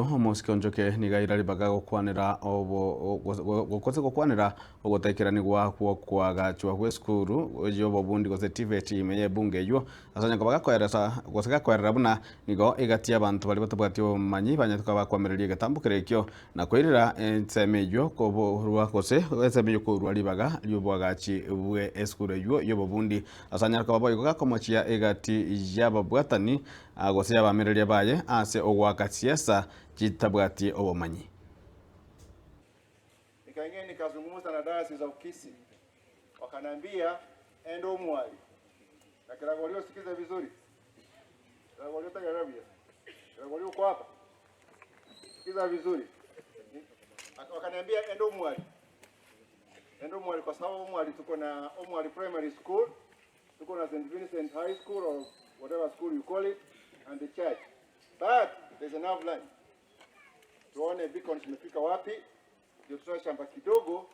Musiki onjoke nigaira ribaga gukwanira gukwanira ugutekerani gwakwo kwagachwa gwe skuru ejo bobundi gose TVET imenye bunge yo asanya kubaga kwerera buna nigo igatia abantu bali batabwati omanyi banyatuka bakwamereria gatambukire kyo na kwirira ensemejo kobo gose ensemejo ko ribaga ryobwagachi bwe skuru yo bobundi asanya kababo igakomochia igati yababwatani gose yabamereria baye ase ogwakasiasa jitabwati obumanyi. Nikaingia nikazungumza na dayosisi za Ukisi, wakanambia endo mwali na Kilagolio, sikiza vizuri Kilagolio, tagarabia Kilagolio uko hapa, sikiza vizuri. Wakaniambia endo mwali kwa sababu mwali tuko na Omwali Primary School, tuko na St. Vincent High School or whatever school you call it, and the church, but there's enough land. Tuone beacon zimefika wapi, ndio tutoe shamba kidogo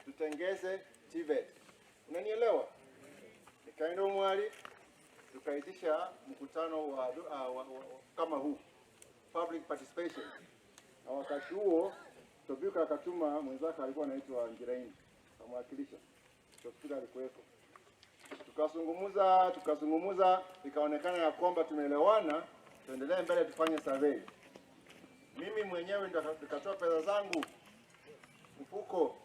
tutengeze TVET. Unanielewa? Nikaenda Omwali, tukaitisha mkutano wa kama huu, public participation. Na wakati huo Tobiuka akatuma mwenzake alikuwa anaitwa Ngiraini kamwakilisha, hospitali alikuwepo. Tukazungumuza ikaonekana ya kwamba tumeelewana, tuendelee mbele tufanye survey. Mimi mwenyewe nikatoa pesa zangu mfuko,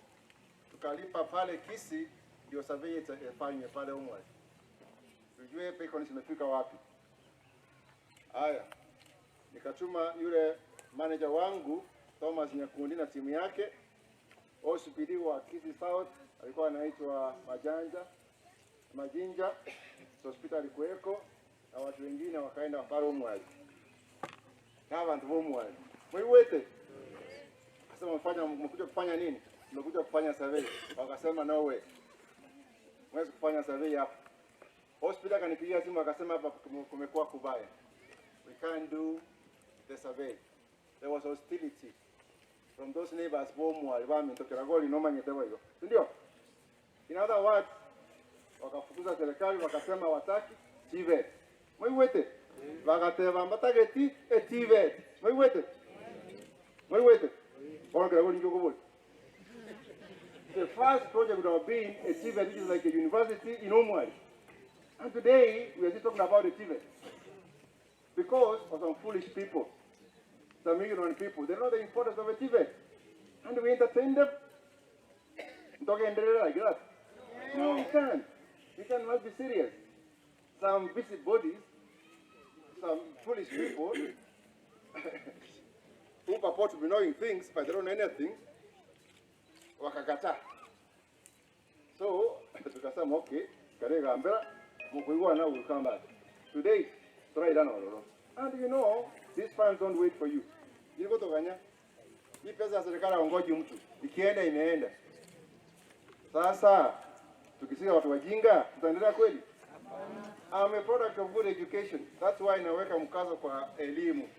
tukalipa pale Kisi, ndio survey ifanywe pale Omwali, tujue beacon zimefika wapi. Haya, nikatuma yule manager wangu Thomas Nyakundi na timu yake, OCPD wa Kisi South alikuwa anaitwa Majinja, hospitali kuweko, na watu wengine wakaenda pale Omwali. Na abantu Omwali mwiwete akasema mmekuja kufanya nini? Mmekuja kufanya survey. Wakasema no way, mwezi kufanya survey hapa. Hospitali kanipigia simu akasema hapa kumekuwa kubaya, we can't do the survey. There was hostility from those neighbors Omwali bami tokera goli no manyetewa hiyo, ndio. In other words, wakafukuza serikali, wakasema wataki TVET. Mwiwete bagateba mbatageti TVET. Mwiwete onke goli njogo bol. The first project would have been a TVET, which is like a university in Omwali, and today we are just talking about a TVET because of some foolish people, some ignorant people. They know the importance of a TVET, and we entertain them. Don't get like that. No, we can't. We cannot be serious. Some busybodies, some foolish people who purport to be knowing things but they don't know anything, wakakata. So tukasema okay, karega ambera mkuigwa na will come back. Today try done all. And you know, these funds don't wait for you. Niko tokanya. Hii pesa serikali haongoji mtu. Ikienda imeenda. Sasa tukisikia watu wajinga tutaendelea kweli? I'm a product of good education. That's why naweka mkazo kwa elimu.